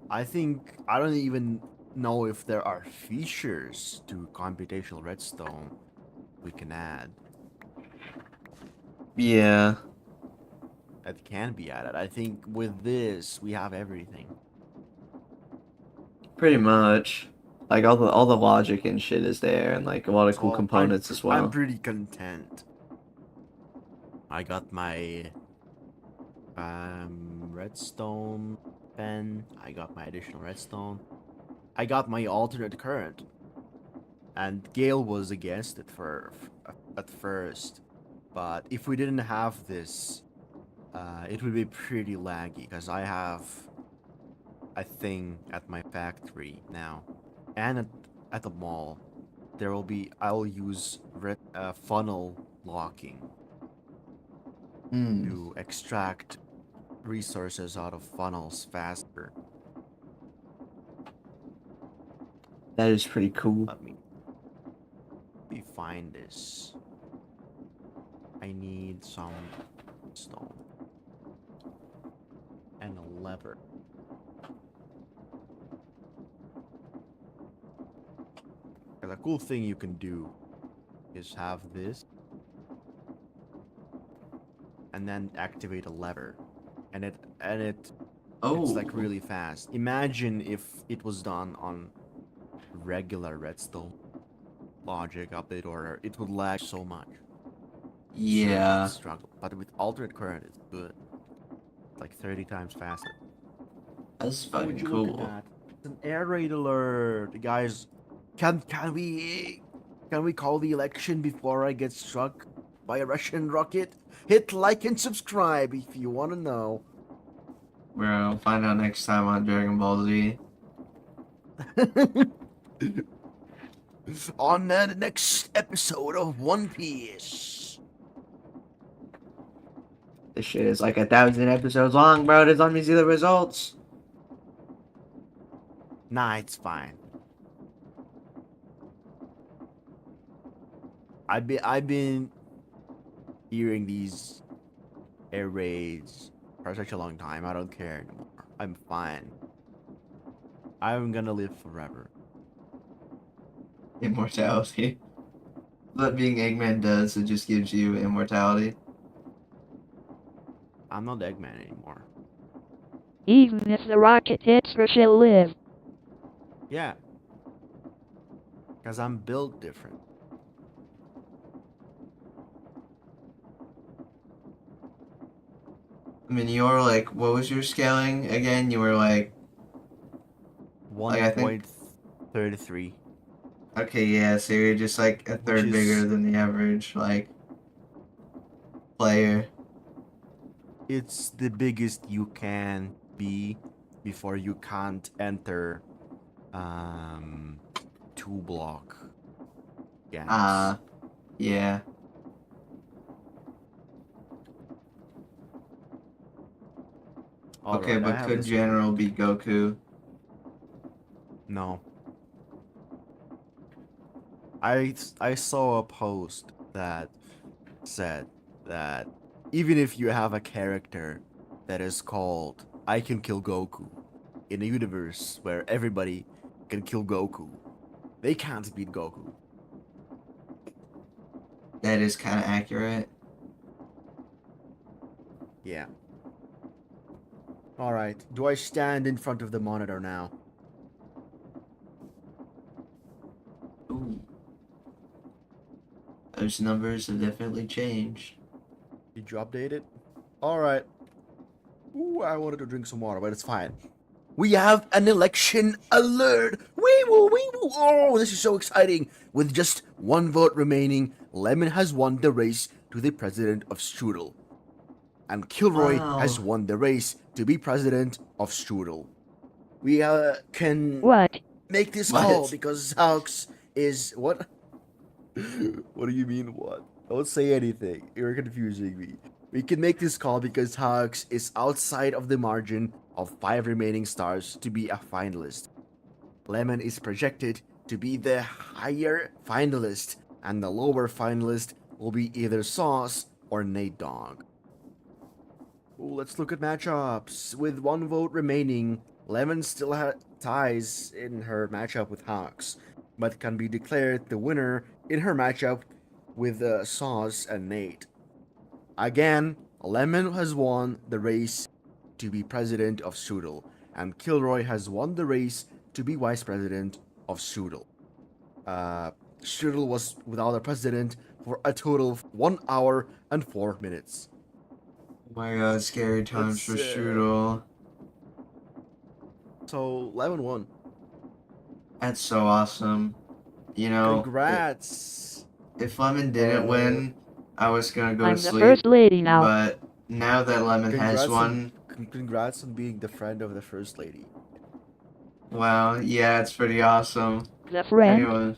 A: I think I don't even know if there are features to computational redstone we can add
B: Yeah,
A: that can be added. I think with this we have everything.
B: pretty much. Like all the logic and shit is there, and like a lot of cool
A: So I'm
B: components as
A: I'm
B: well.
A: pretty content. I got my redstone pen. I got my additional redstone. I got my alternate current. And Gale was against it at first, but if we didn't have this, it would be pretty laggy because I have a thing at my factory now, and at the mall. There will be I'll use funnel locking
B: Hmm,
A: to extract resources out of funnels faster.
B: that is pretty cool.
A: Let me find this. I need some stone and a lever. The cool thing you can do is have this and then activate a lever, and it's like
B: Oh,
A: really fast. Imagine if it was done on regular redstone logic update order, it would lag so much. Server would
B: yeah,
A: struggle. But with alternate current, it's good. Like 30 times faster.
B: that's
A: Oh, would
B: fucking
A: you look at
B: cool.
A: that? It's an air raid alert, guys. Can we call the election before I get struck by a Russian rocket? Hit like and subscribe if you want to know.
B: We'll find out next time on Dragon Ball Z.
A: On the next episode of One Piece.
B: This shit is like 1,000 episodes long, bro. Just let me see the results.
A: Nah, it's fine. I've been hearing these air raids for such a long time. I don't care anymore. I'm fine. I'm gonna live forever.
B: Immortality. What being Eggman does, it just gives you immortality.
A: I'm not Eggman anymore.
C: Even if the rocket hits her, she'll live.
A: Yeah. Because I'm built different.
B: I mean, you were like, what was your scaling again? You were like, I think-
A: 1.33.
B: okay, yeah, so you're just like a third
A: is-
B: bigger than the average, like, player.
A: It's the biggest you can be before you can't enter 2 block gaps.
B: Yeah. Okay,
A: Alright, I
B: but
A: have
B: could
A: this
B: General
A: one.
B: beat Goku?
A: No. I saw a post that said that even if you have a character that is called I Can Kill Goku in a universe where everybody can kill Goku, they can't beat Goku.
B: That is kind of accurate.
A: Yeah. Alright, do I stand in front of the monitor now?
B: Ooh. Those numbers have definitely changed.
A: Did you update it? Alright. Ooh, I wanted to drink some water, but it's fine. We have an election alert! Wee woo, wee woo! Oh, this is so exciting! With just 1 vote remaining, Lemon has won the race to the president of Strudel. And Kilroy
B: Wow.
A: has won the race to be president of Strudel. We can
C: What?
A: make this
B: What?
A: call because Haux is what? What do you mean what? Don't say anything. You're confusing me. We can make this call because Hux is outside of the margin of 5 remaining stars to be a finalist. Lemon is projected to be the higher finalist, and the lower finalist will be either Sauce or Nate Dogg. Ooh, let's look at matchups. With 1 vote remaining, Lemon still ties in her matchup with Hux, but can be declared the winner in her matchup with Sauce and Nate. Again, Lemon has won the race to be president of Strudel, and Kilroy has won the race to be vice president of Strudel. Strudel was without a president for a total of 1 hour and 4 minutes.
B: Oh my god, scary times for
A: Let's,
B: Strudel.
A: So, Lemon won.
B: That's so awesome. You know,
A: Congrats!
B: if Lemon didn't win, I was gonna go
C: I'm
B: to
C: the
B: sleep.
C: first lady now.
B: But now that Lemon has won,
A: Congrats on being the friend of the first lady.
B: well, yeah, it's pretty awesome.
C: The friend
B: Anyway,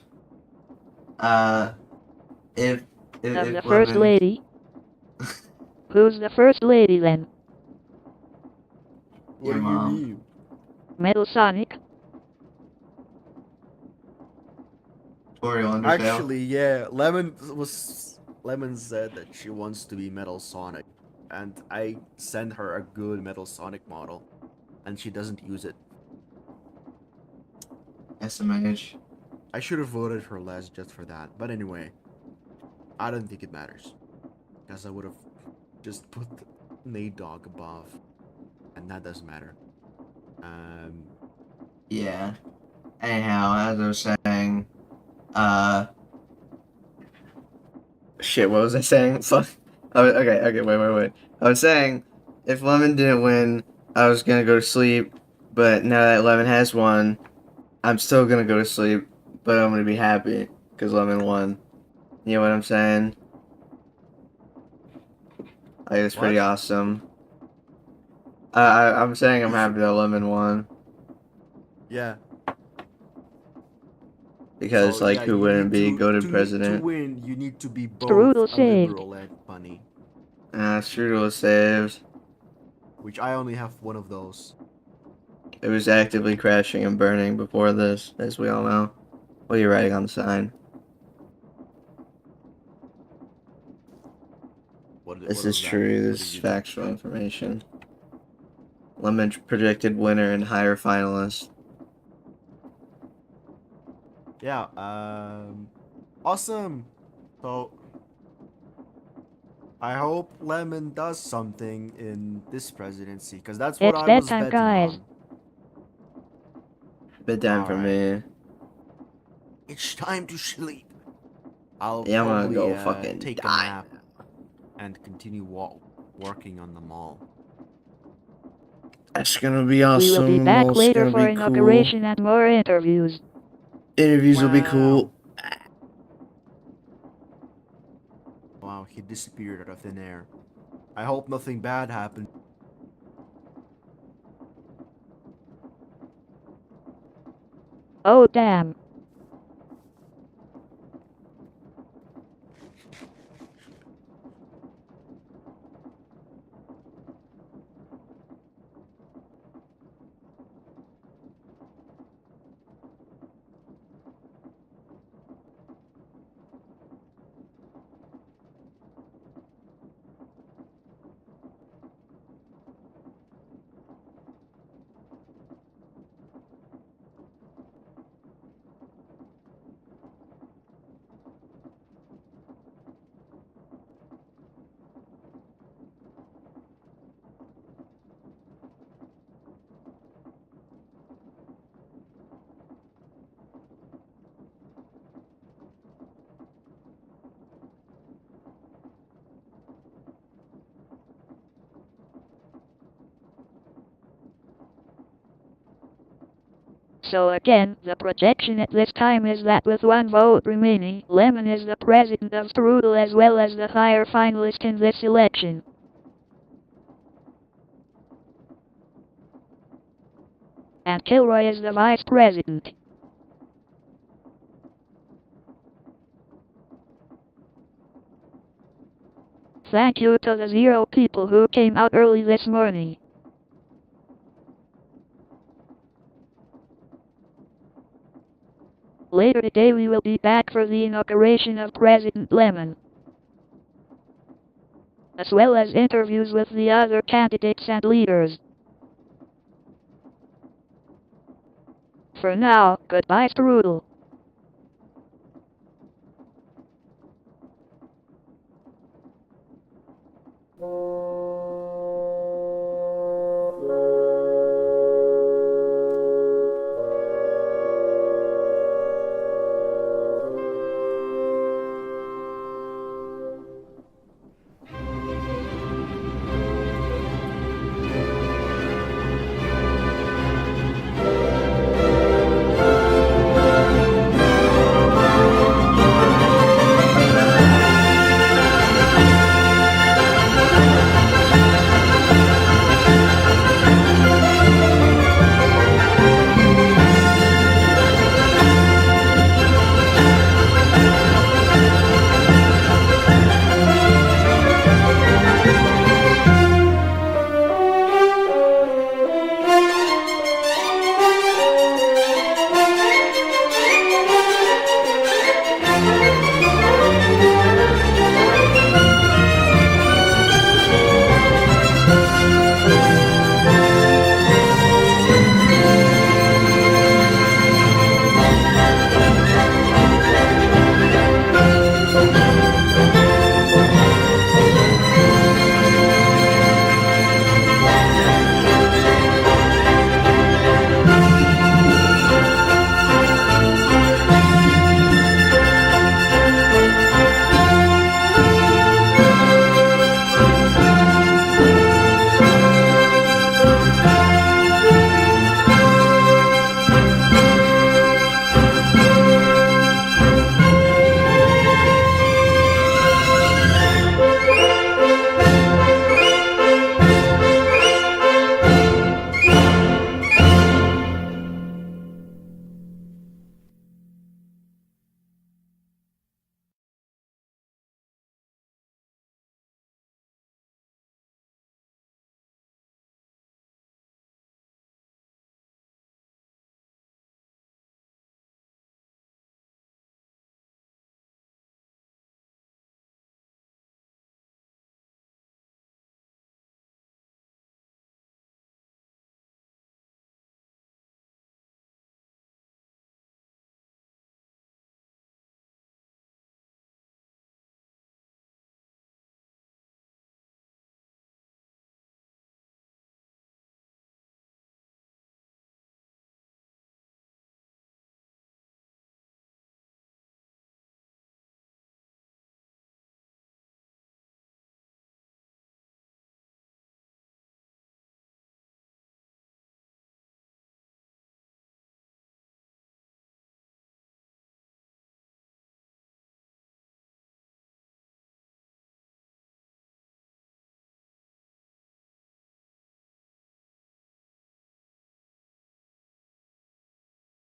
B: if
C: of the
B: if
C: first
B: Lemon,
C: lady. Who's the first lady then?
A: What
B: Your
A: do
B: mom.
A: you mean?
C: Metal Sonic?
B: Tori Undertale.
A: Actually, yeah, Lemon said that she wants to be Metal Sonic, and I sent her a good Metal Sonic model, and she doesn't use it.
B: SMH.
A: I should have voted her less just for that, but anyway, I don't think it matters, because I would have just put Nate Dogg above, and that doesn't matter.
B: Yeah. Anyhow, as I was saying, shit, what was I saying? Fuck. Oh, okay, wait. I was saying, if Lemon didn't win, I was gonna go to sleep, but now that Lemon has won, I'm still gonna go to sleep, but I'm gonna be happy, because Lemon won. You know what I'm saying? Like, it's pretty
A: What?
B: awesome. I'm saying I'm happy that Lemon won
A: Yeah.
B: because
A: So
B: like
A: yeah,
B: who
A: you
B: wouldn't
A: need
B: be goated
A: to
B: president?
A: win. You need to be both
C: Strudel
A: a
C: saved.
A: liberal and funny,
B: Strudel was saved.
A: which I only have one of those.
B: It was actively crashing and burning before this, as we all know. What are you writing on the sign? This
A: What
B: is
A: was that?
B: true.
A: What
B: This
A: did
B: is
A: you do?
B: factual information. Lemon predicted winner and higher finalist.
A: Yeah. Awesome. So I hope Lemon does something in this presidency, because that's what
C: It's
A: I was
C: bedtime,
A: betting
C: guys.
A: on.
B: Bit down for
A: Alright.
B: me.
A: It's time to sleep. I'll
B: Yeah, I'm gonna
A: probably
B: go fucking
A: take a
B: die.
A: nap and continue working on the mall.
B: That's gonna be
C: We
B: awesome.
C: will be back
B: Mall's
C: later
B: gonna
C: for
B: be cool.
C: inauguration and more interviews.
B: Interviews will be cool.
A: Wow, he disappeared out of thin air. I hope nothing bad happened.
C: Oh damn. So again, the projection at this time is that with one vote remaining, Lemon is the president of Strudel as well as the higher finalist in this election. And Kilroy is the vice president. Thank you to the 0 people who came out early this morning. Later today we will be back for the inauguration of President Lemon, as well as interviews with the other candidates and leaders. For now, goodbye Strudel.